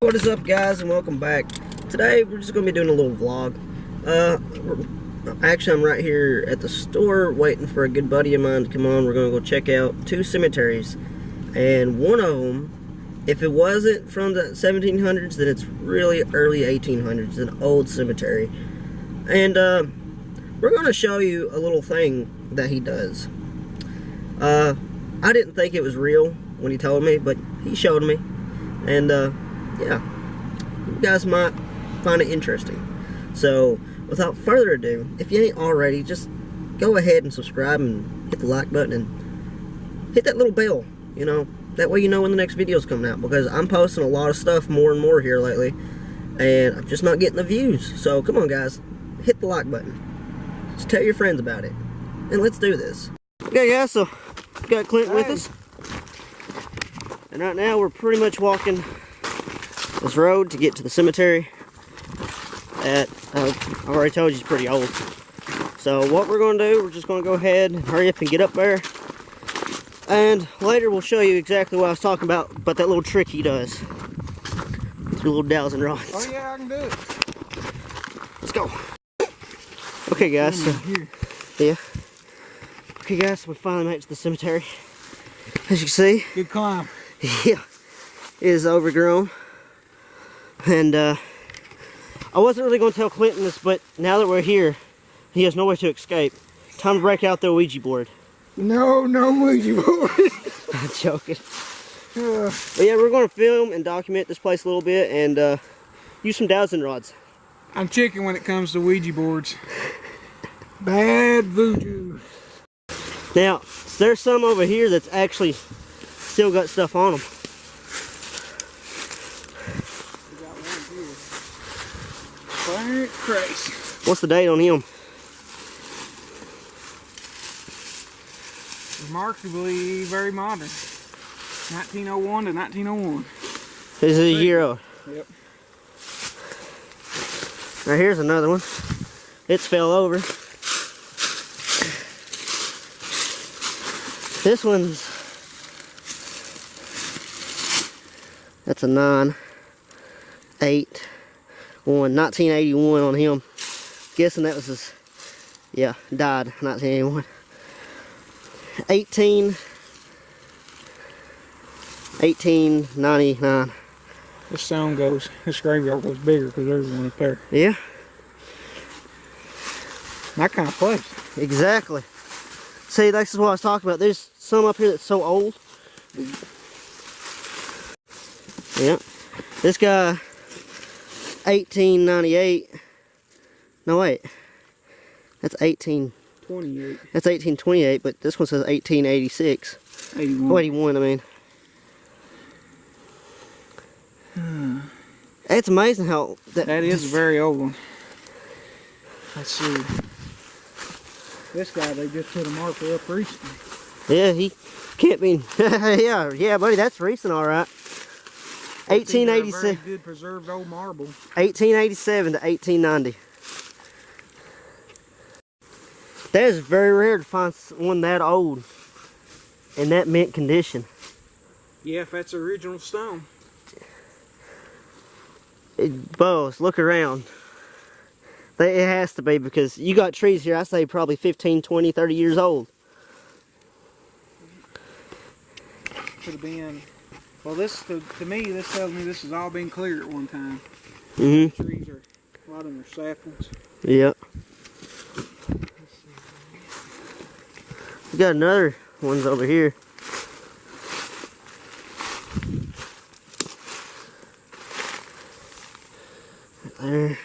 What is up, guys, and welcome back. Today we're just going to be doing a little vlog. Actually, I'm right here at the store waiting for a good buddy of mine to come on. We're going to go check out two cemeteries, and one of them, if it wasn't from the 1700s, then it's really early 1800s, an old cemetery. And we're going to show you a little thing that he does. I didn't think it was real when he told me, but he showed me, and yeah, you guys might find it interesting. So without further ado, if you ain't already, just go ahead and subscribe and hit the like button and hit that little bell, you know, that way you know when the next video's coming out, because I'm posting a lot of stuff more and more here lately, and I'm just not getting the views. So come on, guys, hit the like button, just tell your friends about it, and let's do this. Okay, guys, so we got Clinton with us, and right now we're pretty much walking this road to get to the cemetery. I've already told you it's pretty old. So what we're going to do, we're just going to go ahead and hurry up and get up there, and later we'll show you exactly what I was talking about that little trick he does. Two little dowsing rods. Oh yeah, I can do it. Let's go. Okay, guys, so yeah. Okay, guys, so we finally made it to the cemetery. As you can see, good climb. Yeah, it is overgrown. And I wasn't really going to tell Clinton this, but now that we're here, he has nowhere to escape. Time to break out the Ouija board. No Ouija board. I'm joking. But yeah, we're going to film and document this place a little bit and use some dowsing rods. I'm chicken when it comes to Ouija boards. Bad voodoo. Now, there's some over here that's actually still got stuff on them. Crazy. What's the date on him? Remarkably very modern. 1901 to 1901. This is a year old. Yep. Now here's another one. It's fell over. This one's, that's a 1981 on him. Guessing that was his, yeah, died 1981. 1899. This stone goes, this graveyard goes bigger because there's one up there. Yeah. That kind of place. Exactly. See, this is what I was talking about. There's some up here that's so old. Yeah. This guy, 1898. No, wait. That's 28. That's 1828, but this one says 1886. 81. Oh, 81, I mean. It's amazing how... That is a very old one. Let's see. This guy, they just put a marker up recently. Yeah, he can't be... yeah, buddy, that's recent, all right. 1887. Very good preserved old marble. 1887 to 1890. That is very rare to find one that old in that mint condition. Yeah, if that's original stone. Bows, look around. It has to be, because you got trees here, I say probably 15, 20, 30 years old. Could have been, well, this, to me, this tells me this has all been clear at one time. Mm-hmm. Trees are, a lot of them are saplings. Yep. We got another one's over here. Right there.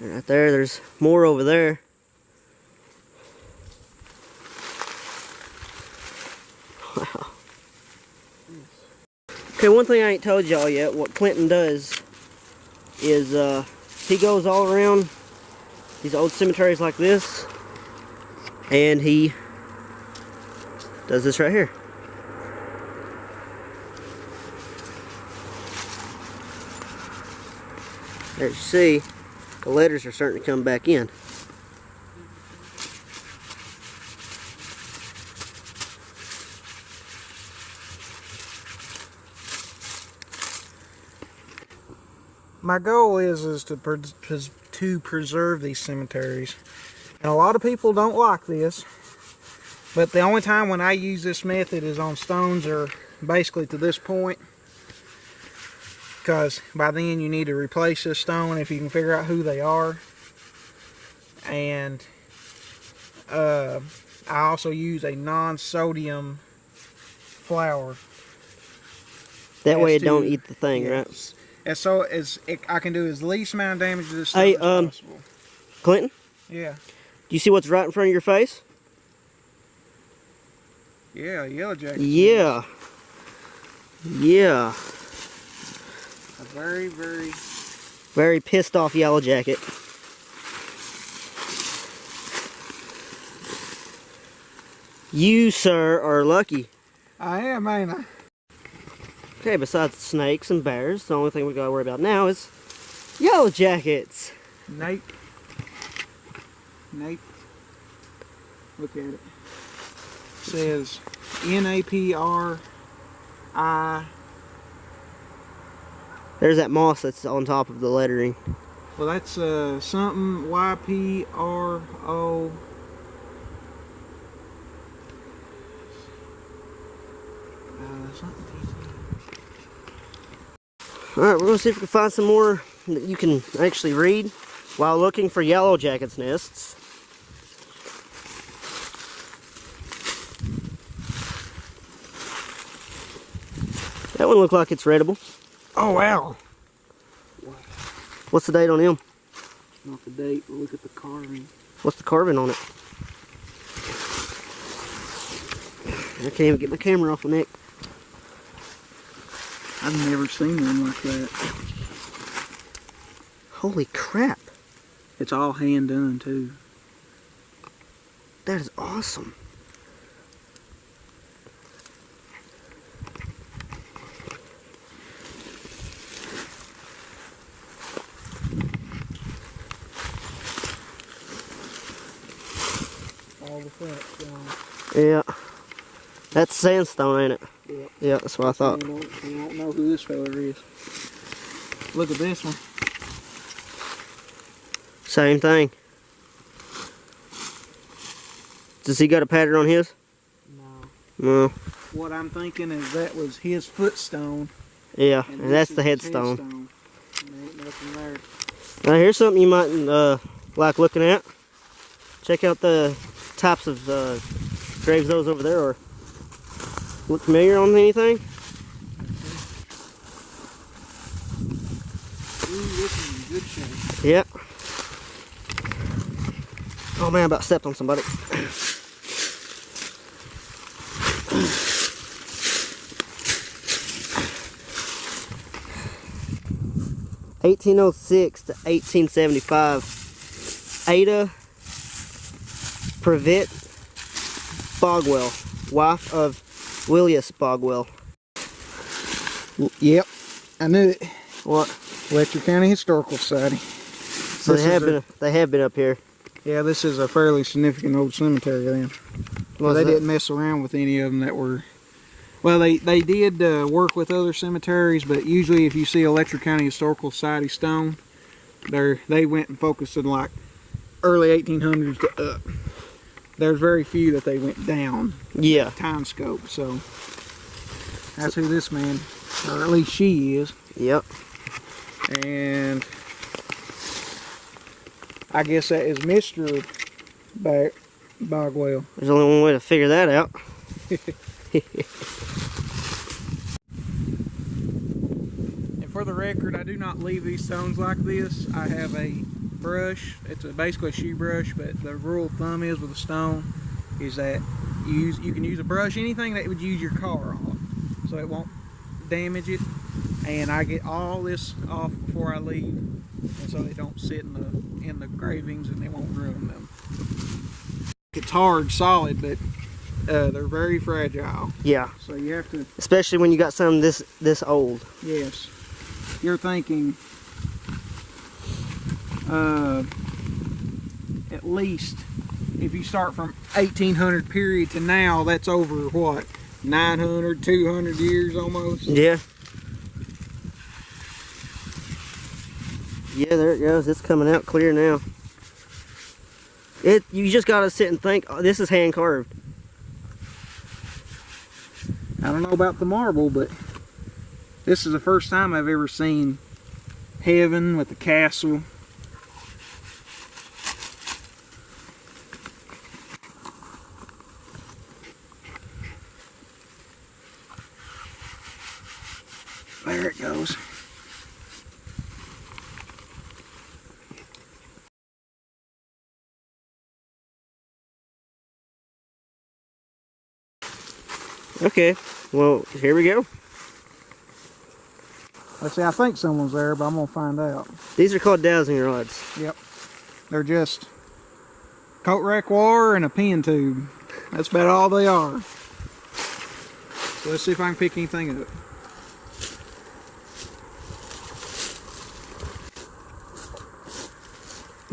Right there, there's more over there. Wow. Okay, one thing I ain't told y'all yet, what Clinton does is he goes all around these old cemeteries like this, and he does this right here. As you see, the letters are starting to come back in. my goal is to preserve these cemeteries. And a lot of people don't like this, but the only time when I use this method is on stones or basically to this point, because by then you need to replace this stone if you can figure out who they are. And I also use a non-sodium flour. That way it don't eat the thing, yes. right? And so I can do as least amount of damage to this stone as possible. Clinton? Yeah. Do you see what's right in front of your face? Yeah, yellow jacket. Yeah. Yeah. A very, very pissed off yellow jacket. You, sir, are lucky. I am, ain't I? Okay, besides snakes and bears, the only thing we gotta worry about now is yellow jackets. Nate. Look at it. It says NAPRI. There's that moss that's on top of the lettering. Well, that's something YPRO. Alright, we're gonna see if we can find some more that you can actually read while looking for yellow jackets nests. That one looked like it's readable. Oh, wow. What's the date on him? Not the date, but look at the carving. What's the carving on it? I can't even get my camera off of Nick. I've never seen one like that. Holy crap. It's all hand done too. That is awesome. All the facts gone. Yeah. That's sandstone, ain't it? Yep. Yeah, that's what I thought. You don't know who this fella is. Look at this one. Same thing. Does he got a pattern on his? No. No. What I'm thinking is that was his footstone. Yeah, and this that's is the his headstone. headstone. There ain't nothing there. Now here's something you might like looking at. Check out the types of graves those over there are. Look familiar on anything? Ooh, this is in good shape. Yep. Oh man, I about stepped on somebody. 1806 to 1875. Ada Previtt Bogwell, wife of Willius Bogwell. Yep, I knew it. What? Letcher County Historical Society. So they have been up here. Yeah, this is a fairly significant old cemetery then. Well, they didn't mess around with any of them that were... Well, they did work with other cemeteries, but usually if you see a Letcher County Historical Society stone, they went and focused in like early 1800s to up. There's very few that they went down. Yeah. Time scope, so that's who this man, or at least she is. Yep. And I guess that is Mr. Bogwell. There's only one way to figure that out. And for the record, I do not leave these stones like this. I have a brush. It's basically a shoe brush, but the rule of thumb is with a stone is that you can use a brush, anything that would use your car on, so it won't damage it. And I get all this off before I leave, and so they don't sit in the gravings and they won't ruin them. It's hard, solid, but they're very fragile. Yeah. So you have to... Especially when you got some this old. Yes. You're thinking at least if you start from 1800 period to now, that's over what, 900, 200 years almost. Yeah. Yeah, there it goes. It's coming out clear now. You just gotta sit and think, oh, this is hand carved. I don't know about the marble, but this is the first time I've ever seen heaven with the castle. There it goes. Okay, well, here we go. Let's see, I think someone's there, but I'm gonna find out. These are called dowsing rods. Yep. They're just coat rack wire and a pin tube. That's about all they are. So let's see if I can pick anything up.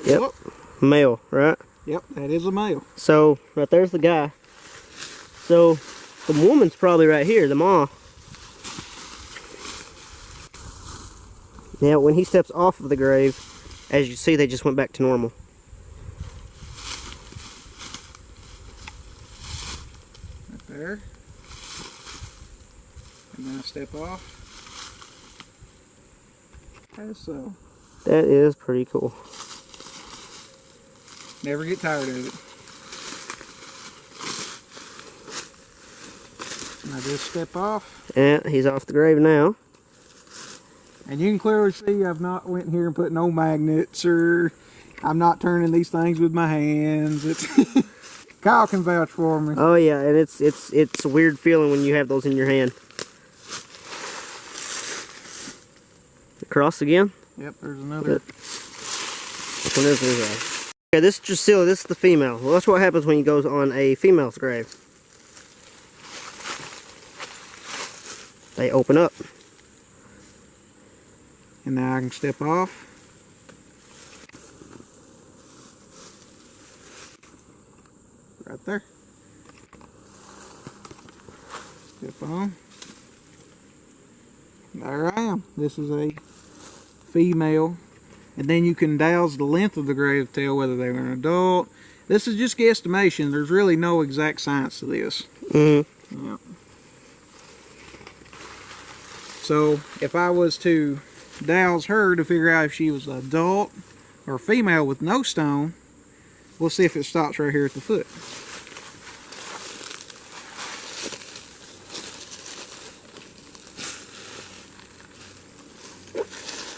Yep. Oh. Male, right? Yep, that is a male. So, right there's the guy. So, the woman's probably right here, the ma. Now, when he steps off of the grave, as you see, they just went back to normal. Right there. And then I step off. As so. That is pretty cool. Never get tired of it. And I just step off. And he's off the grave now. And you can clearly see I've not went here and put no magnets, or I'm not turning these things with my hands. It's Kyle can vouch for me. Oh yeah, and it's a weird feeling when you have those in your hand. Cross again? Yep, there's another. Which one is this? Okay, this is Drusilla, this is the female. Well, that's what happens when you go on a female's grave. They open up. And now I can step off. Right there. Step on. There I am. This is a female. And then you can douse the length of the grave to tell whether they're an adult. This is just guesstimation. There's really no exact science to this. Mm-hmm. Yep. So if I was to douse her to figure out if she was an adult or female with no stone, we'll see if it stops right here at the foot.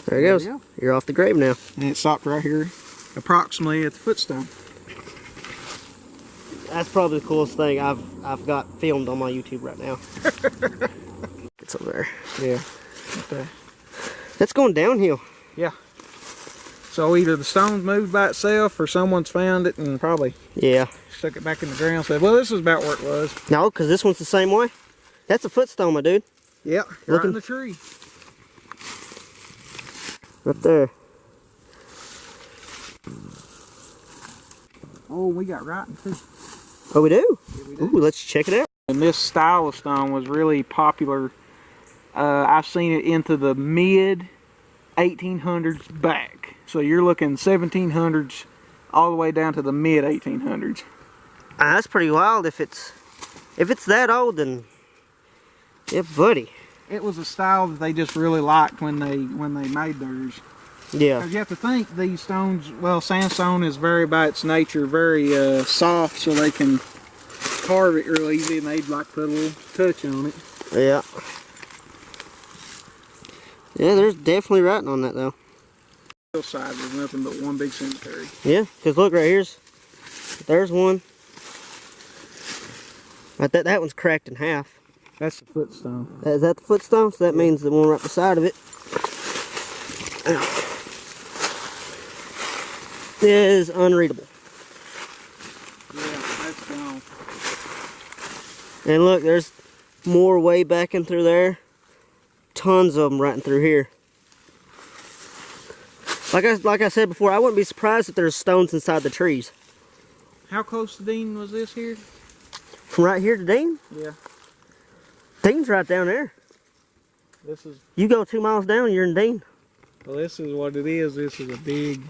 There it goes. You're off the grave now. And it stopped right here, approximately at the footstone. That's probably the coolest thing I've got filmed on my YouTube right now. It's over there. Yeah. Okay. That's going downhill. Yeah. So either the stone's moved by itself or someone's found it and probably stuck it back in the ground and said, well, this is about where it was. No, because this one's the same way. That's a footstone, my dude. Yeah, right in the tree. Right there. Oh, we got writing too. Oh, we do? Yeah, we do. Ooh, let's check it out. And this style of stone was really popular. I've seen it into the mid 1800s back. So you're looking 1700s all the way down to the mid 1800s. That's pretty wild. If it's that old, then yeah, buddy. It was a style that they just really liked when they made theirs. Yeah. Because you have to think these stones, well, sandstone is very, by its nature, very soft, so they can carve it real easy, and they'd like put a little touch on it. Yeah. Yeah, there's definitely writing on that though. Hillside was nothing but one big cemetery. Yeah, because look right there's one. Right, that one's cracked in half. That's the footstone. Is that the footstone? So that means the one right beside of it is unreadable. Yeah, that's gone. And look, there's more way back in through there. Tons of them right in through here. Like I said before, I wouldn't be surprised if there's stones inside the trees. How close to Dean was this here? From right here to Dean? Yeah. Dean's right down there. This is... You go 2 miles down, you're in Dean. Well, this is what it is. This is a big.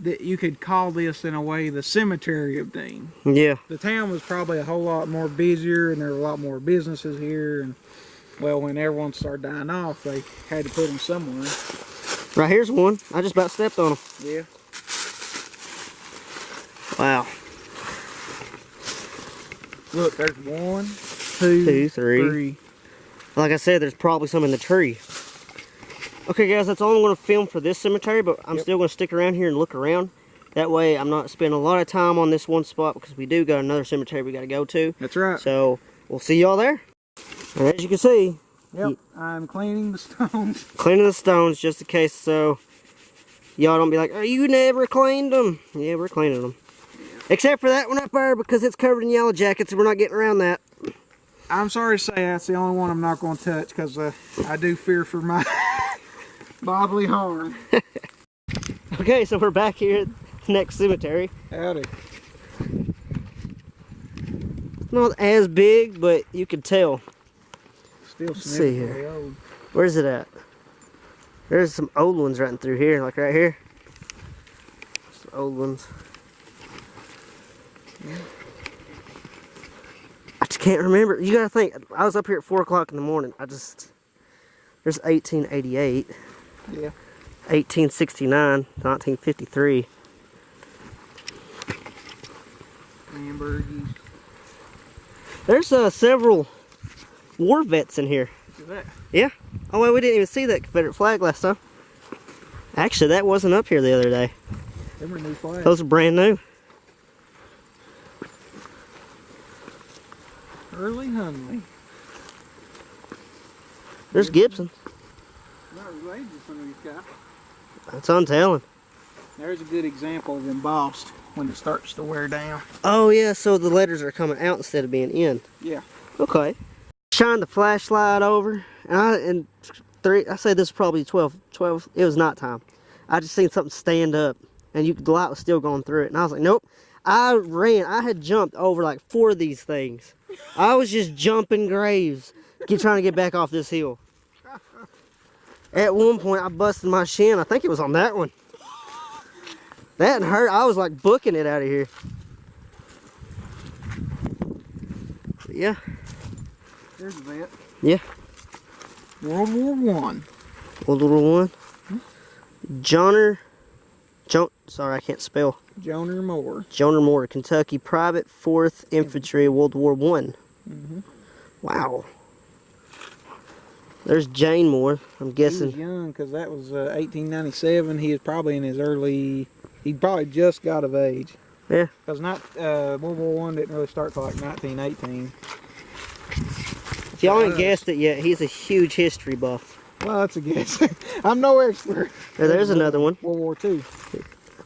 You could call this in a way the cemetery of Dean. Yeah. The town was probably a whole lot more busier, and there were a lot more businesses here. And well, when everyone started dying off, they had to put them somewhere. Right here's one. I just about stepped on him. Yeah. Wow. Look, there's 1, 2, 3. Like I said, there's probably some in the tree. Okay, guys, that's all I'm going to film for this cemetery, but I'm still going to stick around here and look around. That way, I'm not spending a lot of time on this one spot because we do got another cemetery we got to go to. That's right. So, we'll see y'all there. And as you can see, yep, I'm cleaning the stones. Cleaning the stones just in case, so y'all don't be like, oh, you never cleaned them. Yeah, we're cleaning them. Except for that one up there because it's covered in yellow jackets and we're not getting around that. I'm sorry to say that's the only one I'm not going to touch because I do fear for my bodily harm. Okay, so we're back here at the next cemetery. Howdy. Not as big, but you can tell. Still See here. really old. Where's it at? There's some old ones running through here, like right here. Some old ones. Yeah. I just can't remember. You gotta think, I was up here at 4 o'clock in the morning. There's 1888. Yeah. 1869, 1953. Hamburgies. There's several war vets in here. Look at that. Yeah. Oh, well, we didn't even see that Confederate flag last time. Actually, that wasn't up here the other day. Them are new flags. Those are brand new. Early Hunley. There's Gibson. Not related to some of these guys. That's untelling. There's a good example of embossed when it starts to wear down. Oh, yeah, so the letters are coming out instead of being in. Yeah. Okay. Shine the flashlight over, and I say this is probably 12, it was night time. I just seen something stand up, and the light was still going through it, and I was like, nope. I had jumped over like 4 of these things. I was just jumping graves, trying to get back off this hill. At one point, I busted my shin. I think it was on that one. That hurt. I was like booking it out of here. But yeah. There's a vet. Yeah. World War One. World War One. Sorry, I can't spell. Joner Moore. Joner Moore, Kentucky, Private 4th Infantry, World War One. Mm-hmm. Wow. There's Jane Moore. I'm guessing. He was young because that was 1897. He was probably in his early. He probably just got of age. Yeah. Because World War One didn't really start till like 1918. If y'all ain't guessed it yet, he's a huge history buff. Well, that's a guess. I'm no expert. There's another one. World War II.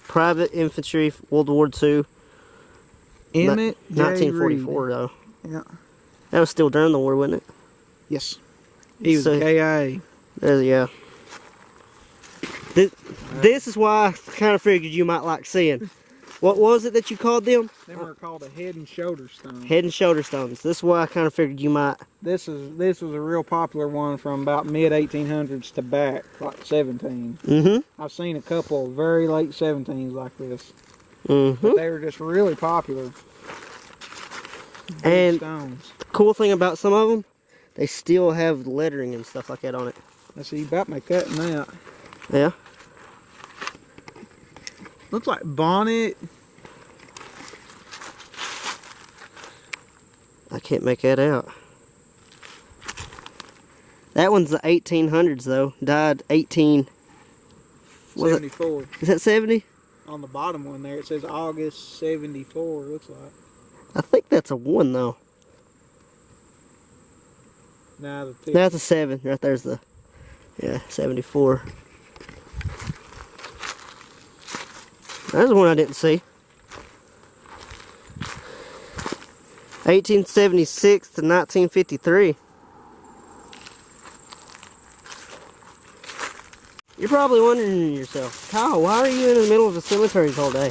Private Infantry, World War II. Emmett J. 1944, Reed. though. Yeah. That was still during the war, wasn't it? Yes. He was So- a KIA. Yeah. This is why I kind of figured you might like seeing. What was it that you called them? They were called a head and shoulder stone. Head and shoulder stones. This is why I kind of figured you might. This was a real popular one from about mid 1800s to back, like 17. Mm-hmm. I've seen a couple of very late 17s like this. Mm-hmm. But they were just really popular. Big And stones. the cool thing about some of them, they still have lettering and stuff like that on it. Let's see, you about me cutting out. Yeah. Looks like bonnet. I can't make that out. That one's the 1800s though. Died 18. Was it? 74. Is that 70? On the bottom one there, it says August 74, looks like. I think that's a 1 though. Now the two. That's a 7. Right there's the, 74. There's one I didn't see. 1876 to 1953. You're probably wondering to yourself, Kyle, why are you in the middle of the cemeteries all day?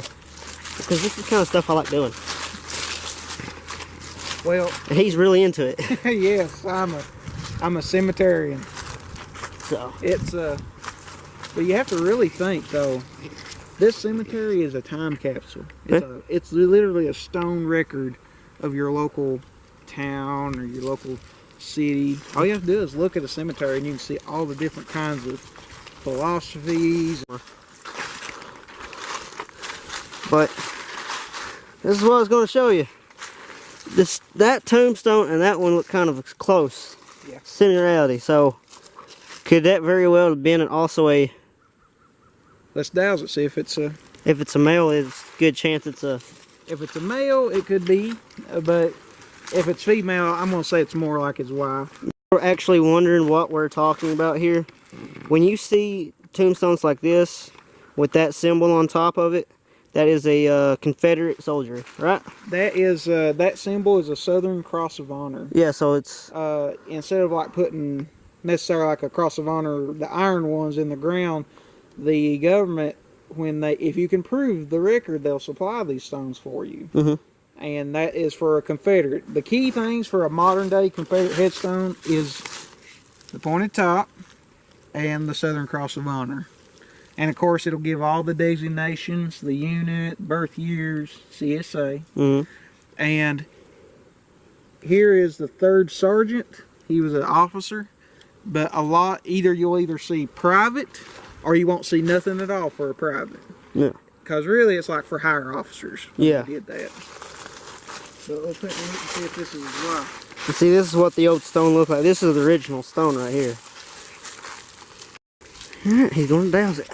Because this is the kind of stuff I like doing. Well, And he's really into it. yes, I'm a cemeterian. So, It's But you have to really think, though. This cemetery is a time capsule. It's literally a stone record of your local town or your local city. All you have to do is look at a cemetery and you can see all the different kinds of philosophies. But this is what I was going to show you. That tombstone and that one look kind of close. Yeah. Similarity. So could that very well have been also a... Let's douse it, see if it's a... If it's a male, it's a good chance it's a... If it's a male, it could be, but if it's female, I'm going to say it's more like his wife. We're actually wondering what we're talking about here. When you see tombstones like this, with that symbol on top of it, that is a Confederate soldier, right? That is, that symbol is a Southern Cross of Honor. Yeah, so it's... Instead of like putting necessarily like a Cross of Honor, the iron ones in the ground, the government, if you can prove the record, they'll supply these stones for you. Mm-hmm. And that is for a Confederate. The key things for a modern day Confederate headstone is the pointed top and the Southern Cross of Honor. And of course it'll give all the designations, the unit, birth years, CSA. Mm-hmm. And here is the 3rd Sergeant. He was an officer. But you'll either see private or you won't see nothing at all for a private. Yeah. Because really it's like for higher officers. Yeah. They did that. So we'll put it in and see if this is his wife. See, this is what the old stone looked like. This is the original stone right here. Alright, he's going to douse it.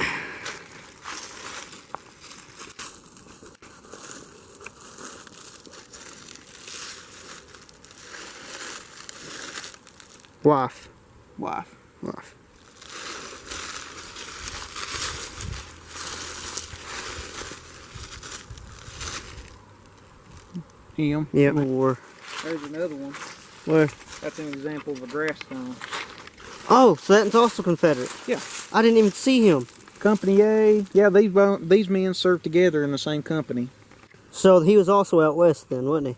Wife. Wife. Wife. Him. Yep. Or there's another one. Where? That's an example of a grass stone. Oh, so that's also Confederate. Yeah. I didn't even see him. Company A. Yeah, these men served together in the same company. So he was also out west then, wasn't he?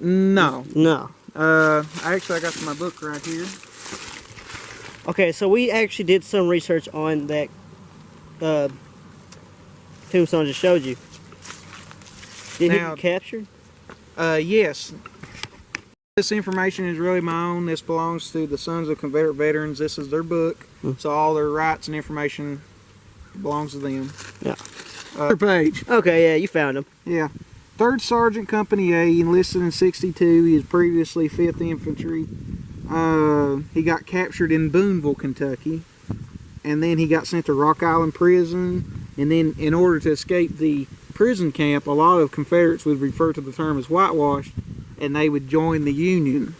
No. No. Actually, I got my book right here. Okay, so we actually did some research on that tombstone I just showed you. Did he get captured? Yes. This information is really my own. This belongs to the Sons of Confederate Veterans. This is their book. So all their rights and information belongs to them. Yeah. Page. Okay, yeah, you found him. Yeah. 3rd Sergeant Company A, enlisted in 62. He was previously 5th Infantry. He got captured in Boonville, Kentucky. And then he got sent to Rock Island Prison. And then in order to escape the prison camp, a lot of Confederates would refer to the term as whitewashed, and they would join the Union,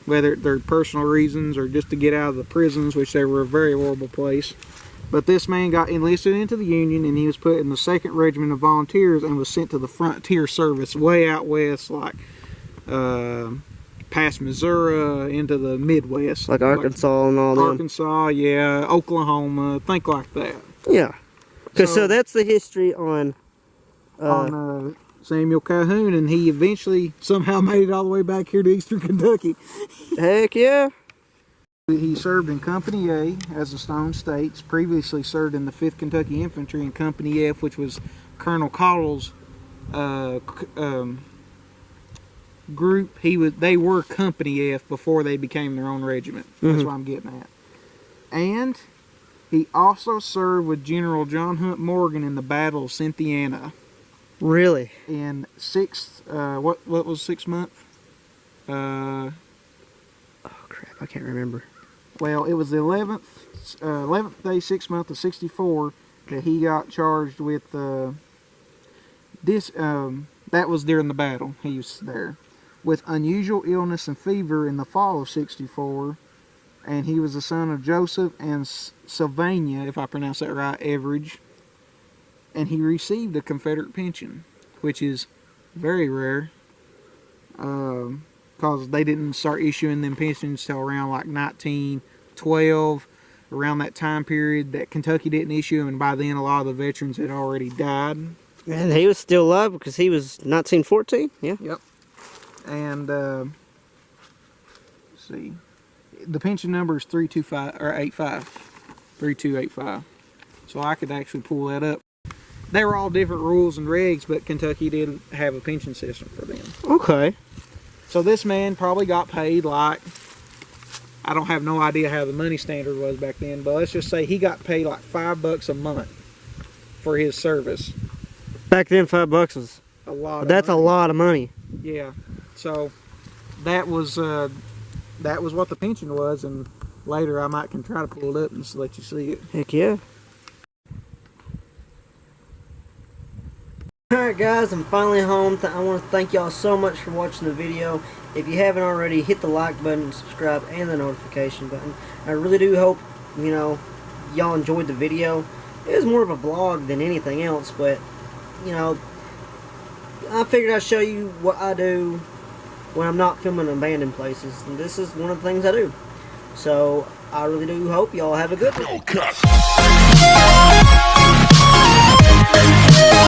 whether they're personal reasons or just to get out of the prisons, which they were a very horrible place. But this man got enlisted into the Union, and he was put in the 2nd Regiment of Volunteers and was sent to the frontier service way out west, like past Missouri into the Midwest. Like Arkansas and all that. Arkansas, yeah, Oklahoma, think like that. Yeah. So that's the history on Samuel Calhoun, and he eventually somehow made it all the way back here to Eastern Kentucky. Heck yeah. He served in Company A, as the stone states, previously served in the 5th Kentucky Infantry in Company F, which was Colonel Caudle's group. They were Company F before they became their own regiment. That's what I'm getting at. And he also served with General John Hunt Morgan in the Battle of Cynthiana. Really? In what was 6 month? Oh crap, I can't remember. Well, it was the 11th day, 6th month of 64 that he got charged with that was during the battle. He was there with unusual illness and fever in the fall of 64. And he was the son of Joseph and Sylvania, if I pronounce that right, Everidge. And he received a Confederate pension, which is very rare. Because they didn't start issuing them pensions till around like 1912. Around that time period that Kentucky didn't issue them. And by then a lot of the veterans had already died. And he was still alive because he was 1914? Yeah. Yep. And, let's see. The pension number is 325 or 85. 3285. So I could actually pull that up. They were all different rules and regs, but Kentucky did have a pension system for them. Okay. So this man probably got paid like, I don't have no idea how the money standard was back then, but let's just say he got paid like $5 a month for his service. Back then, $5 was A lot. that's a lot of money. Yeah. So that was what the pension was, and later I might can try to pull it up and just let you see it. Heck yeah. Alright guys, I'm finally home. I want to thank y'all so much for watching the video. If you haven't already, hit the like button, subscribe, and the notification button. I really do hope, you know, y'all enjoyed the video. It was more of a vlog than anything else, but, you know, I figured I'd show you what I do when I'm not filming abandoned places. And this is one of the things I do. So, I really do hope y'all have a good one.